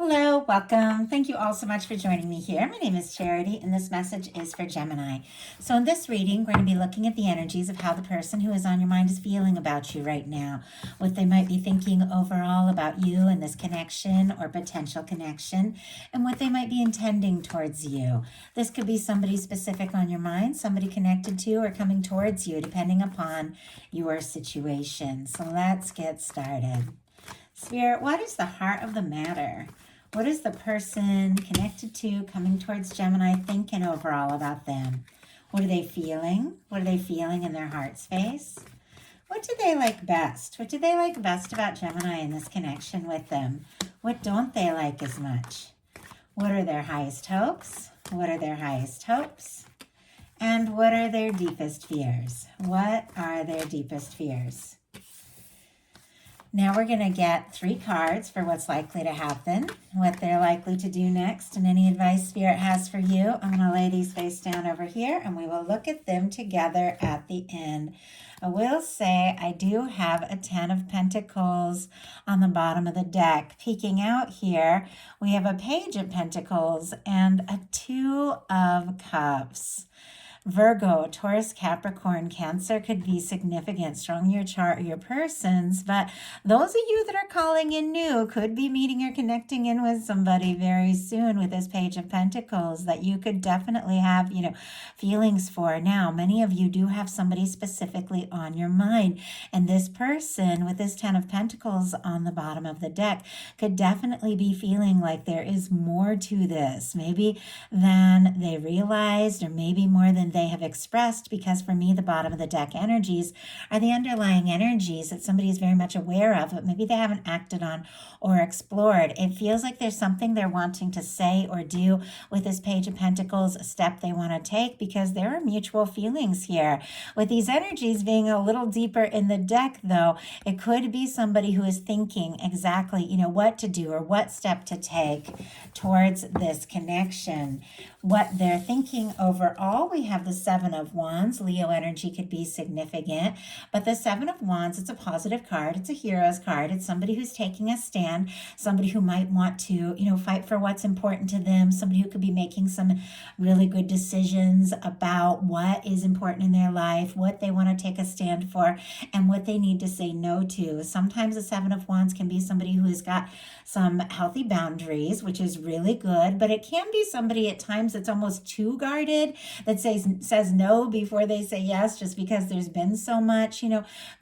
Hello, welcome. Thank you all so much for joining me here. My name is Charity, and this message is for Gemini. So, in this reading, we're going to be looking at the energies of how the person who is on your mind is feeling about you right now, what they might be thinking overall about you and this connection or potential connection, and what they might be intending towards you. This could be somebody specific on your mind, somebody connected to or coming towards you, depending upon your situation. So, let's get started. Spirit, what is the heart of the matter? What is the person connected to coming towards Gemini thinking overall about them? What are they feeling? What are they feeling in their heart space? What do they like best? What do they like best about Gemini in this connection with them? What don't they like as much? What are their highest hopes? What are their highest hopes? And what are their deepest fears? What are their deepest fears? Now we're going to get 3 cards for what's likely to happen, what they're likely to do next, and any advice Spirit has for you. I'm going to lay these face down over here, and we will look at them together at the end. I will say I do have a 10 of Pentacles on the bottom of the deck. Peeking out here, we have a Page of Pentacles and a 2 of Cups. Virgo, Taurus, Capricorn, Cancer could be significant, strong in your chart or your persons, but those of you that are calling in new could be meeting or connecting in with somebody very soon with this Page of Pentacles that you could definitely have, feelings for. Now, many of you do have somebody specifically on your mind, and this person with this 10 of Pentacles on the bottom of the deck could definitely be feeling like there is more to this, maybe than they realized, or maybe more than they have expressed, because for me, the bottom of the deck energies are the underlying energies that somebody is very much aware of, but maybe they haven't acted on or explored. It feels like there's something they're wanting to say or do with this Page of Pentacles, a step they want to take, because there are mutual feelings here. With these energies being a little deeper in the deck, though, it could be somebody who is thinking exactly, what to do or what step to take towards this connection. What they're thinking overall, we have the 7 of Wands. Leo energy could be significant, but the 7 of Wands, it's a positive card. It's a hero's card. It's somebody who's taking a stand, somebody who might want to, fight for what's important to them, somebody who could be making some really good decisions about what is important in their life, what they want to take a stand for, and what they need to say no to. Sometimes the 7 of Wands can be somebody who has got some healthy boundaries, which is really good, but it can be somebody at times that's almost too guarded, that says no before they say yes, just because there's been so much,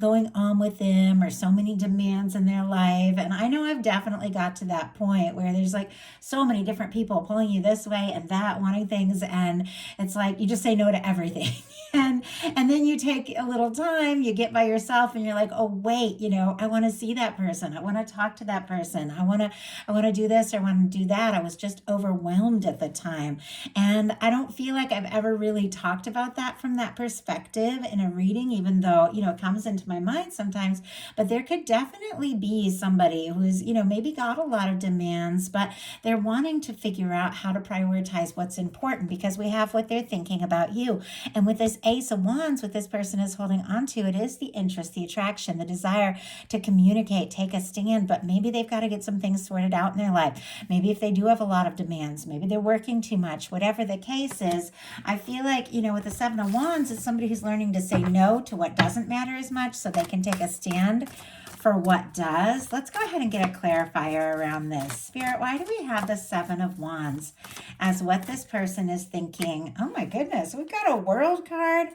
going on with them, or so many demands in their life. And I know I've definitely got to that point where there's like so many different people pulling you this way and that, wanting things, and it's like you just say no to everything. And then you take a little time, you get by yourself, and you're like, oh wait, I want to see that person, I want to talk to that person, I want to do this, or I want to do that. I was just overwhelmed at the time, and I don't feel like I've ever really talked about that from that perspective in a reading, even though it comes into my mind sometimes. But there could definitely be somebody who's maybe got a lot of demands, but they're wanting to figure out how to prioritize what's important, because we have what they're thinking about you. And with this Ace of Wands, what this person is holding on to, it is the interest, the attraction, the desire to communicate, take a stand, but maybe they've got to get some things sorted out in their life. Maybe if they do have a lot of demands, maybe they're working too much, whatever the case is. I feel like, with the 7 of Wands, it's somebody who's learning to say no to what doesn't matter as much so they can take a stand for what does. Let's go ahead and get a clarifier around this. Spirit, why do we have the 7 of Wands as what this person is thinking? Oh my goodness, we've got a World card,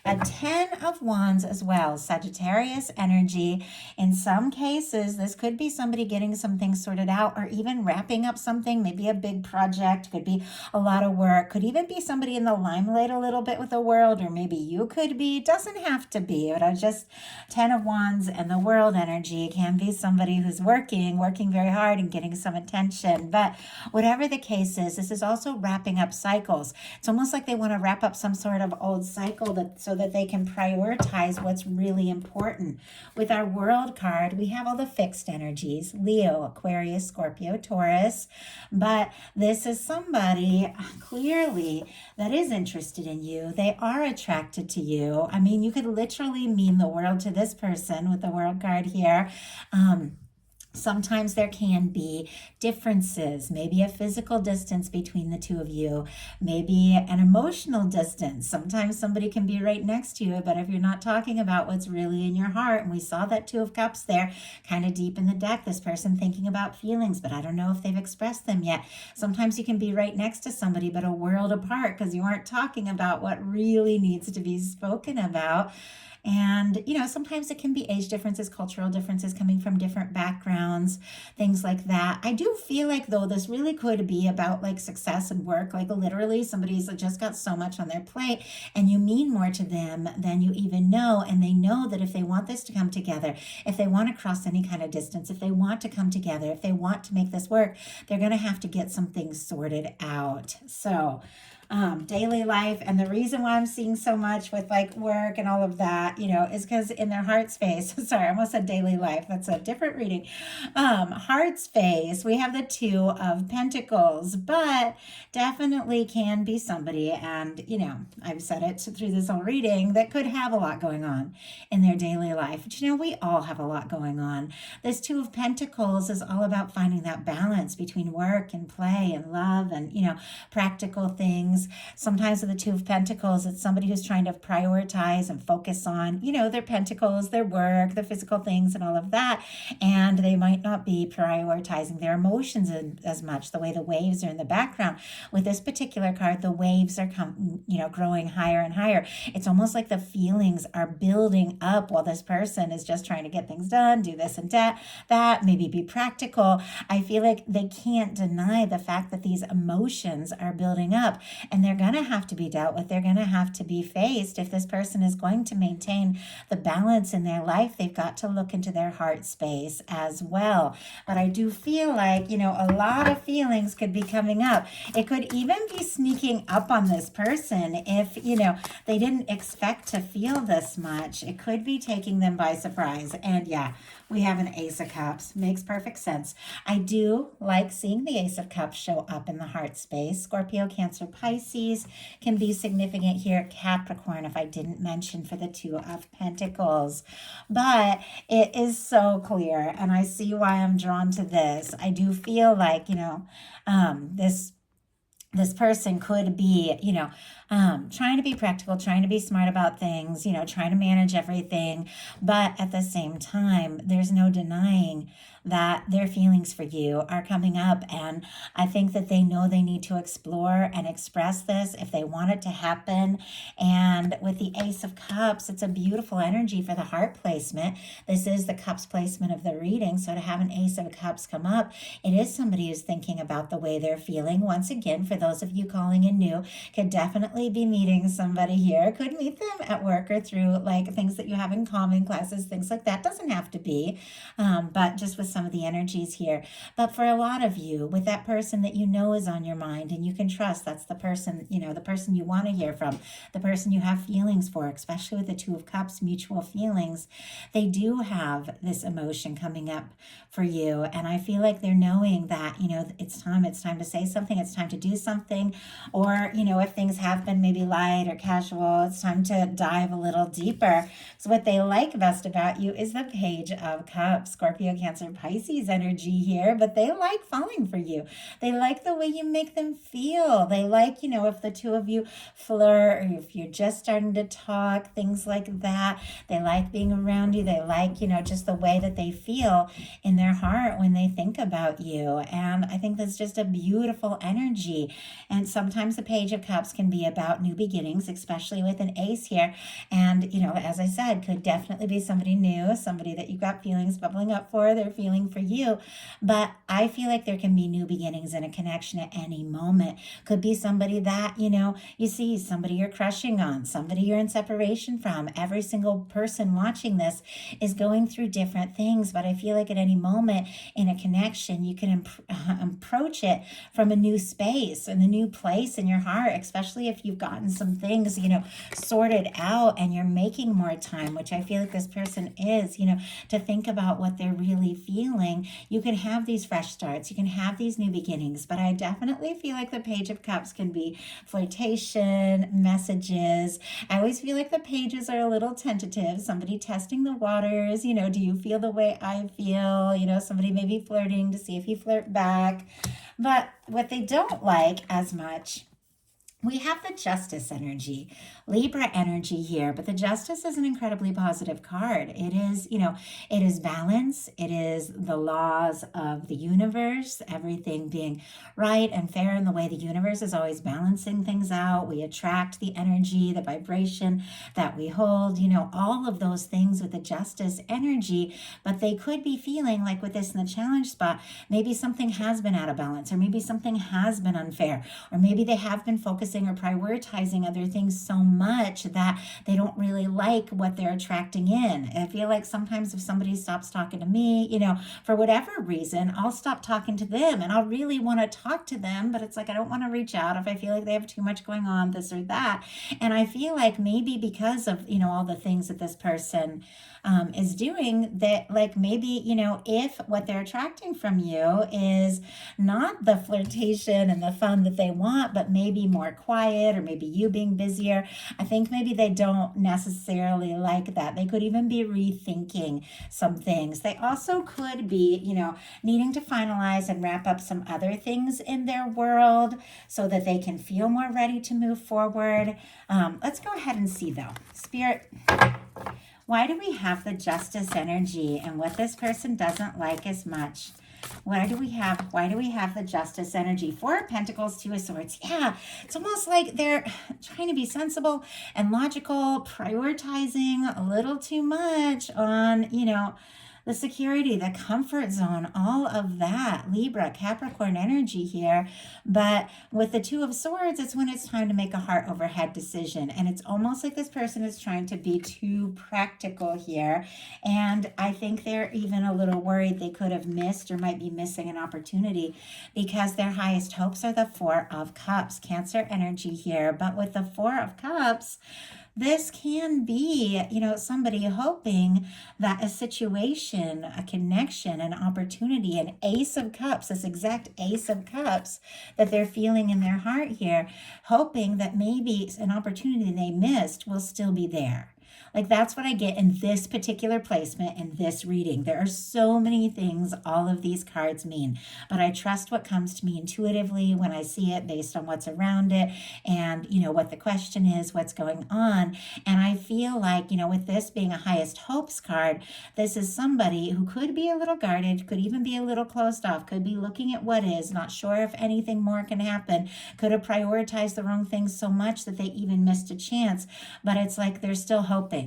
a 10 of Wands as well, Sagittarius energy. In some cases, this could be somebody getting some things sorted out, or even wrapping up something, maybe a big project, could be a lot of work, could even be somebody in the limelight a little bit with the World, or maybe you could be, doesn't have to be, but I just 10 of Wands and the World energy can be somebody who's working very hard and getting some attention. But whatever the case is, this is also wrapping up cycles. It's almost like they want to wrap up some sort of old cycle so that they can prioritize what's really important. With our World card, we have all the fixed energies, Leo, Aquarius, Scorpio, Taurus. But this is somebody clearly that is interested in you. They are attracted to you. I mean, you could literally mean the world to this person with the World card here. Sometimes there can be differences, maybe a physical distance between the two of you, maybe an emotional distance. Sometimes somebody can be right next to you, but if you're not talking about what's really in your heart, and we saw that Two of Cups there kind of deep in the deck, this person thinking about feelings, but I don't know if they've expressed them yet. Sometimes you can be right next to somebody, but a world apart because you aren't talking about what really needs to be spoken about. And, sometimes it can be age differences, cultural differences, coming from different backgrounds, things like that. I do feel like, though, this really could be about like success and work. Like literally, somebody's just got so much on their plate and you mean more to them than you even know. And they know that if they want this to come together, if they want to cross any kind of distance, if they want to come together, if they want to make this work, they're going to have to get some things sorted out. So, daily life. And the reason why I'm seeing so much with like work and all of that, is because in their heart space, sorry, I almost said daily life. That's a different reading. Heart space, we have the Two of Pentacles, but definitely can be somebody. And, I've said it through this whole reading that could have a lot going on in their daily life. But, we all have a lot going on. This Two of Pentacles is all about finding that balance between work and play and love and, practical things. Sometimes with the Two of Pentacles, it's somebody who's trying to prioritize and focus on, their pentacles, their work, their physical things and all of that. And they might not be prioritizing their emotions as much, the way the waves are in the background. With this particular card, the waves are growing higher and higher. It's almost like the feelings are building up while this person is just trying to get things done, do this and that, maybe be practical. I feel like they can't deny the fact that these emotions are building up. And they're going to have to be dealt with. They're going to have to be faced. If this person is going to maintain the balance in their life, they've got to look into their heart space as well. But I do feel like, a lot of feelings could be coming up. It could even be sneaking up on this person if, they didn't expect to feel this much. It could be taking them by surprise. And yeah, we have an Ace of Cups. Makes perfect sense. I do like seeing the Ace of Cups show up in the heart space. Scorpio, Cancer, Pisces can be significant here. Capricorn, if I didn't mention, for the Two of Pentacles. But it is so clear, and I see why I'm drawn to this. I do feel like, this person could be, trying to be practical, trying to be smart about things, trying to manage everything. But at the same time, there's no denying that their feelings for you are coming up. And I think that they know they need to explore and express this if they want it to happen. And with the Ace of Cups, it's a beautiful energy for the heart placement. This is the Cups placement of the reading. So to have an Ace of Cups come up, it is somebody who's thinking about the way they're feeling. Once again, for those of you calling in new, could definitely be meeting somebody here. Could meet them at work or through like things that you have in common, classes, things like that. Doesn't have to be, but just with some of the energies here. But for a lot of you, with that person that is on your mind and you can trust, that's the person, the person you want to hear from, the person you have feelings for, especially with the Two of Cups, mutual feelings, they do have this emotion coming up for you. And I feel like they're knowing that, it's time to say something, it's time to do something, or, if things have been maybe light or casual, it's time to dive a little deeper. So what they like best about you is the Page of Cups, Scorpio, Cancer, Pisces energy here, but they like falling for you. They like the way you make them feel. They like, if the two of you flirt or if you're just starting to talk, things like that. They like being around you. They like, just the way that they feel in their heart when they think about you. And I think that's just a beautiful energy. And sometimes the Page of Cups can be about new beginnings, especially with an ace here. And, as I said, could definitely be somebody new, somebody that you've got feelings bubbling up for, they're feeling for you. But I feel like there can be new beginnings in a connection at any moment. Could be somebody that, you see, somebody you're crushing on, somebody you're in separation from. Every single person watching this is going through different things. But I feel like at any moment in a connection, you can approach it from a new space and a new place in your heart, especially if you've gotten some things, sorted out, and you're making more time, which I feel like this person is, to think about what they're really feeling. You can have these fresh starts, you can have these new beginnings, but I definitely feel like the Page of Cups can be flirtation, messages. I always feel like the pages are a little tentative, somebody testing the waters, do you feel the way I feel? Somebody maybe flirting to see if you flirt back. But what they don't like as much, we have the Justice energy, Libra energy here, but the Justice is an incredibly positive card. It is, it is balance. It is the laws of the universe, everything being right and fair in the way the universe is always balancing things out. We attract the energy, the vibration that we hold, all of those things with the Justice energy, but they could be feeling like with this in the challenge spot, maybe something has been out of balance, or maybe something has been unfair, or maybe they have been focusing or prioritizing other things so much that they don't really like what they're attracting in. I feel like sometimes if somebody stops talking to me, for whatever reason, I'll stop talking to them and I'll really want to talk to them, but it's like I don't want to reach out if I feel like they have too much going on, this or that. And I feel like maybe because of, all the things that this person is doing, that like maybe, if what they're attracting from you is not the flirtation and the fun that they want, but maybe more quiet, or maybe you being busier, I think maybe they don't necessarily like that. They could even be rethinking some things. They also could be, needing to finalize and wrap up some other things in their world so that they can feel more ready to move forward. Let's go ahead and see though. Spirit, why do we have the Justice energy and what this person doesn't like as much? Why do we have the Justice energy? Four of Pentacles, Two of Swords. Yeah, it's almost like they're trying to be sensible and logical, prioritizing a little too much on, the security, the comfort zone, all of that. Libra, Capricorn energy here. But with the Two of Swords, it's when it's time to make a heart over head decision. And it's almost like this person is trying to be too practical here. And I think they're even a little worried they could have missed or might be missing an opportunity because their highest hopes are the Four of Cups, Cancer energy here. But with the Four of Cups, this can be, somebody hoping that a situation, a connection, an opportunity, an Ace of Cups, this exact Ace of Cups that they're feeling in their heart here, hoping that maybe an opportunity they missed will still be there. Like that's what I get in this particular placement in this reading. There are so many things all of these cards mean, but I trust what comes to me intuitively when I see it based on what's around it and, what the question is, what's going on. And I feel like, with this being a highest hopes card, this is somebody who could be a little guarded, could even be a little closed off, could be looking at what is, not sure if anything more can happen, could have prioritized the wrong things so much that they even missed a chance. But it's like they're still hoping.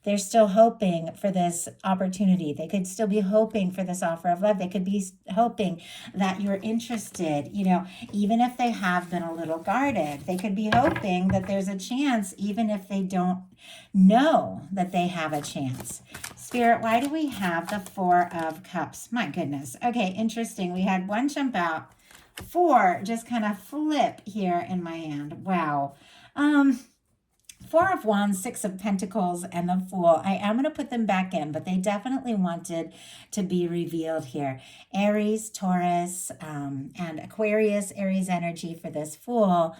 They're still hoping for this opportunity. They could still be hoping for this offer of love. They could be hoping that you're interested, even if they have been a little guarded. They could be hoping that there's a chance, even if they don't know that they have a chance. Spirit, why do we have the Four of Cups? My goodness. Okay, interesting. We had one jump out. Four just kind of flip here in my hand. Wow. Four of Wands, Six of Pentacles, and the Fool. I am going to put them back in, but they definitely wanted to be revealed here. Aries, Taurus, and Aquarius, Aries energy for this Fool.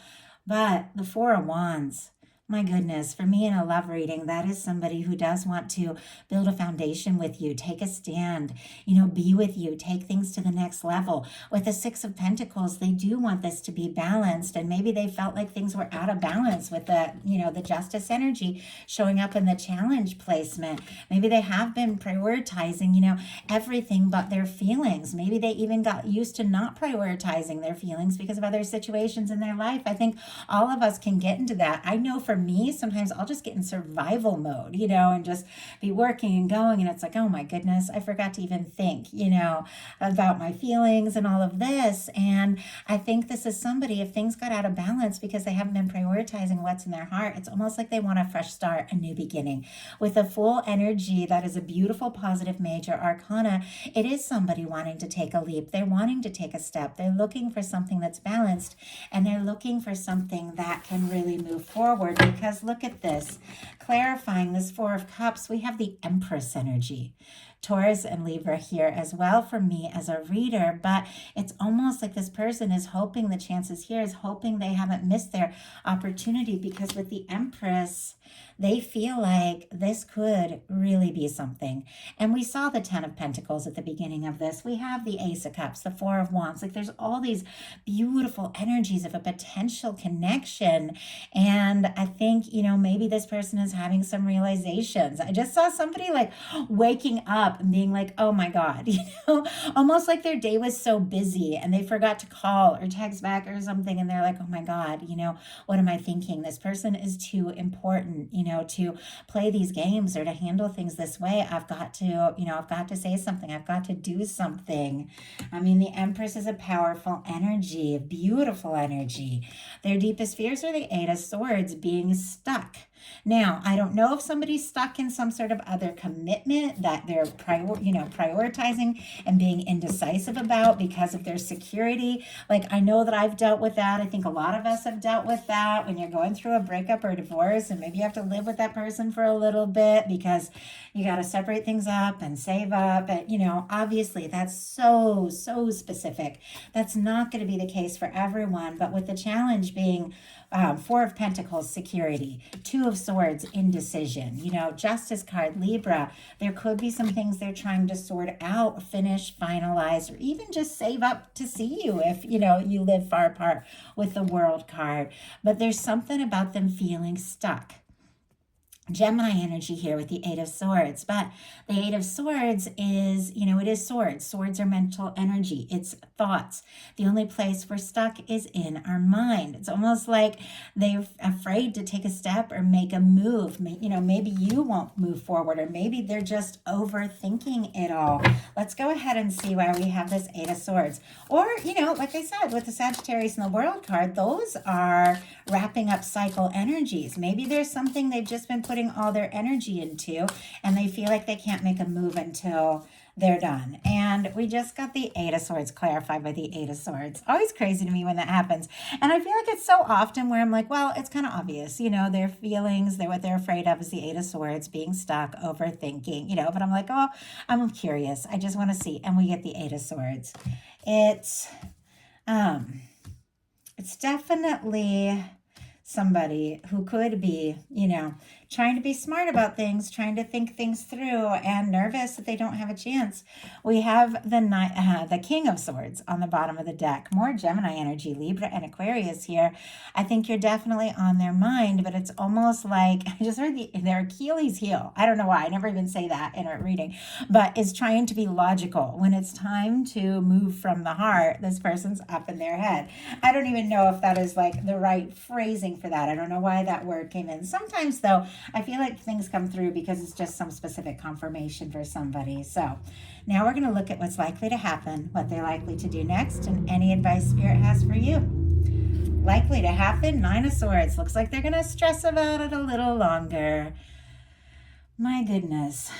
But the Four of Wands, my goodness, for me in a love reading, that is somebody who does want to build a foundation with you, take a stand, be with you, take things to the next level. With the Six of Pentacles, they do want this to be balanced, and maybe they felt like things were out of balance with the, the Justice energy showing up in the challenge placement. Maybe they have been prioritizing, everything but their feelings. Maybe they even got used to not prioritizing their feelings because of other situations in their life. I think all of us can get into that. I know for for me, sometimes I'll just get in survival mode, and just be working and going. And it's like, oh my goodness, I forgot to even think, about my feelings and all of this. And I think this is somebody, if things got out of balance because they haven't been prioritizing what's in their heart, it's almost like they want a fresh start, a new beginning. With a full energy, that is a beautiful, positive major arcana. It is somebody wanting to take a leap. They're wanting to take a step. They're looking for something that's balanced, and they're looking for something that can really move forward. Because look at this, clarifying this Four of Cups, we have the Empress energy. Taurus and Libra here as well for me as a reader, but it's almost like this person is hoping, the chances here is hoping they haven't missed their opportunity, because with the Empress, they feel like this could really be something. And we saw the Ten of Pentacles at the beginning of this. We have the Ace of Cups, the Four of Wands. Like there's all these beautiful energies of a potential connection. And I think, maybe this person is having some realizations. I just saw somebody like waking up and being like, oh my God, almost like their day was so busy and they forgot to call or text back or something. And they're like, oh my God, what am I thinking? This person is too important, to play these games or to handle things this way. I've got to say something. I've got to do something. I mean, the Empress is a powerful energy, a beautiful energy. Their deepest fears are the Eight of Swords, being stuck. Now, I don't know if somebody's stuck in some sort of other commitment that they're prioritizing and being indecisive about because of their security. Like, I know that I've dealt with that. I think a lot of us have dealt with that when you're going through a breakup or a divorce, and maybe you have to live with that person for a little bit because you got to separate things up and save up. And, obviously that's so specific. That's not going to be the case for everyone. But with the challenge being Four of Pentacles, security, Two of Swords, indecision, Justice card, Libra, there could be some things they're trying to sort out, finish, finalize, or even just save up to see you if, you live far apart, with the World card. But there's something about them feeling stuck. Gemini energy here with the Eight of Swords. But the Eight of Swords is, it is swords. Swords are mental energy. It's thoughts. The only place we're stuck is in our mind. It's almost like they're afraid to take a step or make a move. Maybe you won't move forward, or maybe they're just overthinking it all. Let's go ahead and see why we have this Eight of Swords. Or, like I said, with the Sagittarius and the World card, those are wrapping up cycle energies. Maybe there's something they've just been putting all their energy into, and they feel like they can't make a move until they're done. And we just got the Eight of Swords clarified by the Eight of Swords. Always crazy to me when that happens. And I feel like it's so often where I'm like, well, it's kind of obvious, their feelings, what they're afraid of is the Eight of Swords, being stuck, overthinking, but I'm like, oh, I'm curious. I just want to see. And we get the Eight of Swords. It's definitely somebody who could be, trying to be smart about things, trying to think things through, and nervous that they don't have a chance. We have the King of Swords on the bottom of the deck. More Gemini energy, Libra and Aquarius here. I think you're definitely on their mind, but it's almost like, I just heard their Achilles heel. I don't know why. I never even say that in a reading, but is trying to be logical. When it's time to move from the heart, this person's up in their head. I don't even know if that is like the right phrasing for that. I don't know why that word came in. Sometimes though, I feel like things come through because it's just some specific confirmation for somebody. So now we're going to look at what's likely to happen, what they're likely to do next, and any advice Spirit has for you. Likely to happen, Nine of Swords. Looks like they're going to stress about it a little longer. My goodness.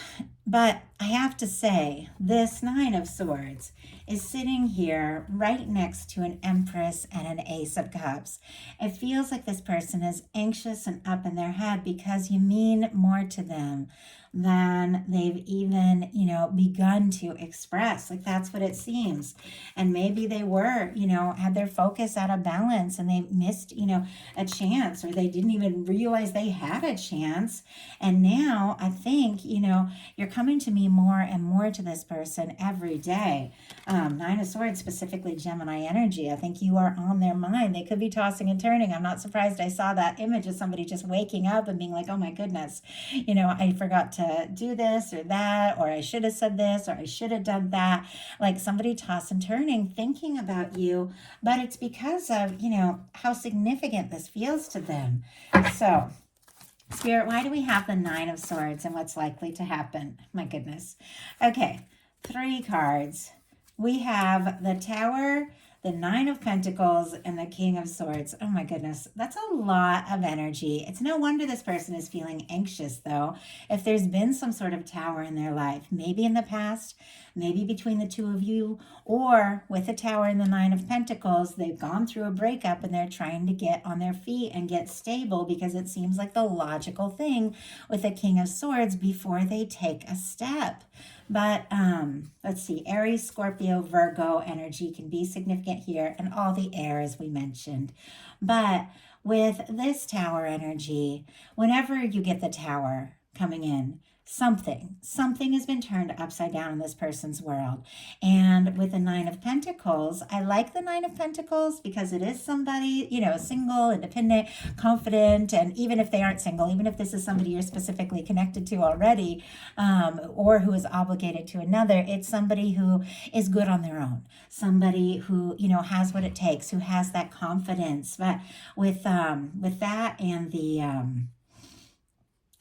But I have to say, this Nine of Swords is sitting here right next to an Empress and an Ace of Cups. It feels like this person is anxious and up in their head because you mean more to them than they've even, begun to express. Like, that's what it seems. And maybe they were, had their focus out of balance and they missed, a chance, or they didn't even realize they had a chance. And now I think, you're coming to me more and more to this person every day. Nine of Swords, specifically Gemini energy. I think you are on their mind. They could be tossing and turning. I'm not surprised I saw that image of somebody just waking up and being like, oh my goodness, I forgot to do this or that, or I should have said this, or I should have done that. Like somebody toss and turning, thinking about you, but it's because of, how significant this feels to them. So Spirit, why do we have the Nine of Swords and what's likely to happen? My goodness. Okay, 3 cards. We have the Tower, the Nine of Pentacles, and the King of Swords. Oh my goodness, that's a lot of energy. It's no wonder this person is feeling anxious, though, if there's been some sort of Tower in their life, maybe in the past, maybe between the two of you, or with the Tower and the Nine of Pentacles, they've gone through a breakup and they're trying to get on their feet and get stable because it seems like the logical thing with the King of Swords before they take a step. But let's see, Aries, Scorpio, Virgo energy can be significant here, and all the air as we mentioned. But with this Tower energy, whenever you get the Tower coming in, something has been turned upside down in this person's world. And with the Nine of Pentacles, I like the Nine of Pentacles because it is somebody, single, independent, confident, and even if they aren't single, even if this is somebody you're specifically connected to already, or who is obligated to another, it's somebody who is good on their own, somebody who has what it takes, who has that confidence. But with that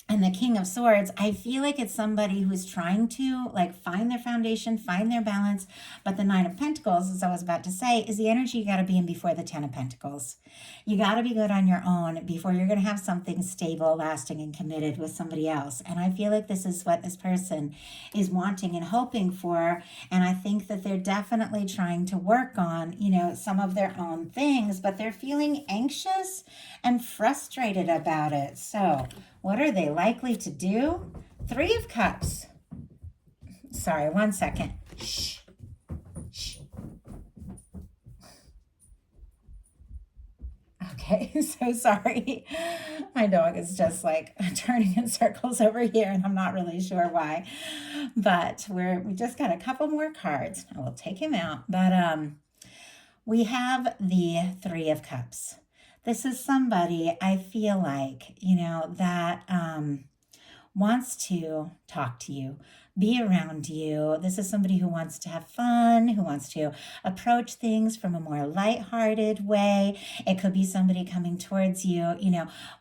and the King of Swords, I feel like it's somebody who's trying to find their foundation, find their balance. But the Nine of Pentacles, as I was about to say, is the energy you got to be in before the Ten of Pentacles. You got to be good on your own before you're going to have something stable, lasting, and committed with somebody else. And I feel like this is what this person is wanting and hoping for. And I think that they're definitely trying to work on, some of their own things, but they're feeling anxious and frustrated about it. So what are they likely to do? 3 of Cups. Sorry, 1 second. Shh. Shh. Okay, so sorry. My dog is just turning in circles over here, and I'm not really sure why. But we just got a couple more cards. I will take him out. But we have the 3 of Cups. This is somebody I feel like, that wants to talk to you, be around you. This is somebody who wants to have fun, who wants to approach things from a more lighthearted way. It could be somebody coming towards you,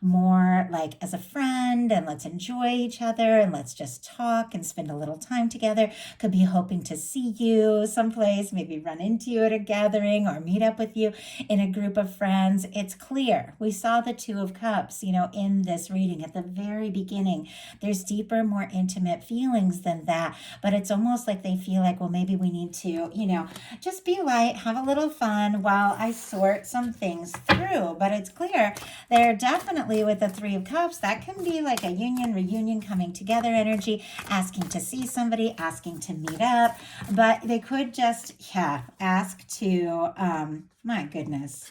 more like as a friend, and let's enjoy each other and let's just talk and spend a little time together. Could be hoping to see you someplace, maybe run into you at a gathering or meet up with you in a group of friends. It's clear. We saw the 2 of Cups, in this reading at the very beginning. There's deeper, more intimate feelings than that, but it's almost like they feel like, well, maybe we need to, just be light, have a little fun while I sort some things through. But it's clear they're definitely with the 3 of Cups. That can be like a reunion, coming together energy, asking to see somebody, asking to meet up. But they could just, ask to, my goodness,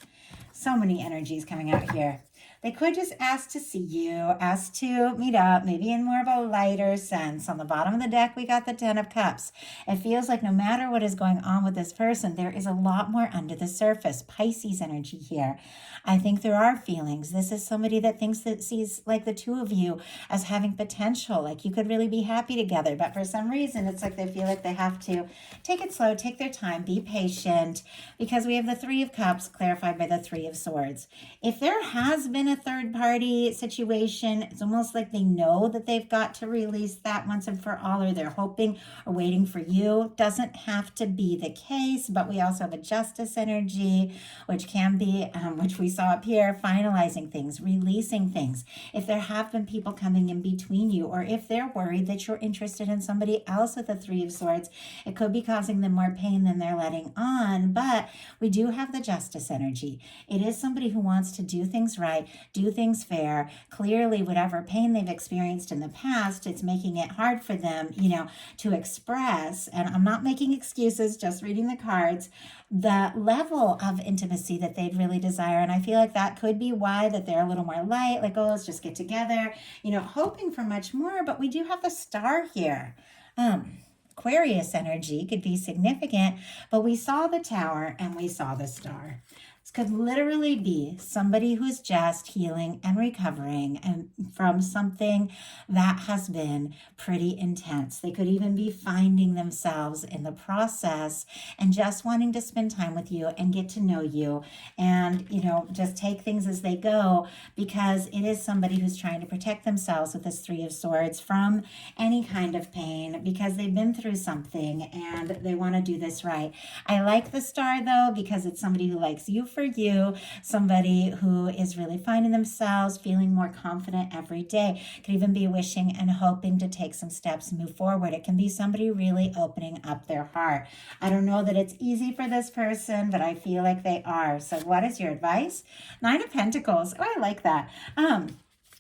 so many energies coming out here. They could just ask to see you, ask to meet up, maybe in more of a lighter sense. On the bottom of the deck, we got the 10 of Cups. It feels like no matter what is going on with this person, there is a lot more under the surface. Pisces energy here. I think there are feelings. This is somebody that sees like the 2 of you as having potential, like you could really be happy together. But for some reason, it's like they feel like they have to take it slow, take their time, be patient, because we have the 3 of Cups clarified by the 3 of Swords. If there has been a third party situation, it's almost like they know that they've got to release that once and for all, or they're hoping or waiting for you. Doesn't have to be the case, but we also have a Justice energy, which can be, which we saw up here, finalizing things, releasing things. If there have been people coming in between you, or if they're worried that you're interested in somebody else with the 3 of Swords, it could be causing them more pain than they're letting on. But we do have the Justice energy. It is somebody who wants to do things right, do things fair. Clearly, whatever pain they've experienced in the past, it's making it hard for them, to express. And I'm not making excuses, just reading the cards, the level of intimacy that they'd really desire. And I feel like that could be why that they're a little more light, like, oh, let's just get together, hoping for much more. But we do have the Star here. Aquarius energy could be significant, but we saw the Tower and we saw the Star. This could literally be somebody who's just healing and recovering and from something that has been pretty intense. They could even be finding themselves in the process and just wanting to spend time with you and get to know you and, just take things as they go, because it is somebody who's trying to protect themselves with this Three of Swords from any kind of pain, because they've been through something and they want to do this right. I like the star though, because it's somebody who likes you for you, somebody who is really finding themselves, feeling more confident every day. Could even be wishing and hoping to take some steps and move forward. It can be somebody really opening up their heart. I don't know that it's easy for this person, but I feel like they are. So what is your advice? Nine of Pentacles. Oh, I like that.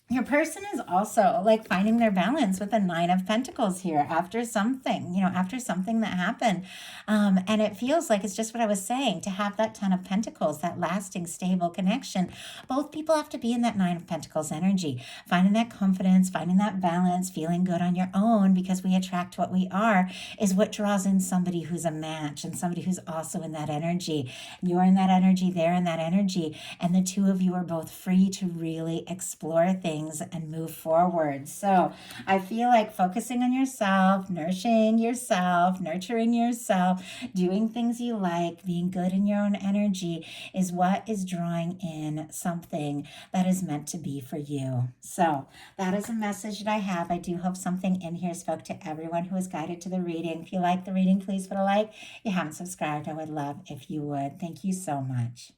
Your person is also like finding their balance with the Nine of Pentacles here after something, after something that happened. And it feels like it's just what I was saying, to have that Ten of Pentacles, that lasting, stable connection. Both people have to be in that Nine of Pentacles energy, finding that confidence, finding that balance, feeling good on your own, because we attract what we are, is what draws in somebody who's a match and somebody who's also in that energy. You're in that energy, they're in that energy, and the two of you are both free to really explore things and move forward. So I feel like focusing on yourself, nurturing yourself, doing things you like, being good in your own energy is what is drawing in something that is meant to be for you. So that is a message that I have. I do hope something in here spoke to everyone who was guided to the reading. If you like the reading, please put a like. If you haven't subscribed, I would love if you would. Thank you so much.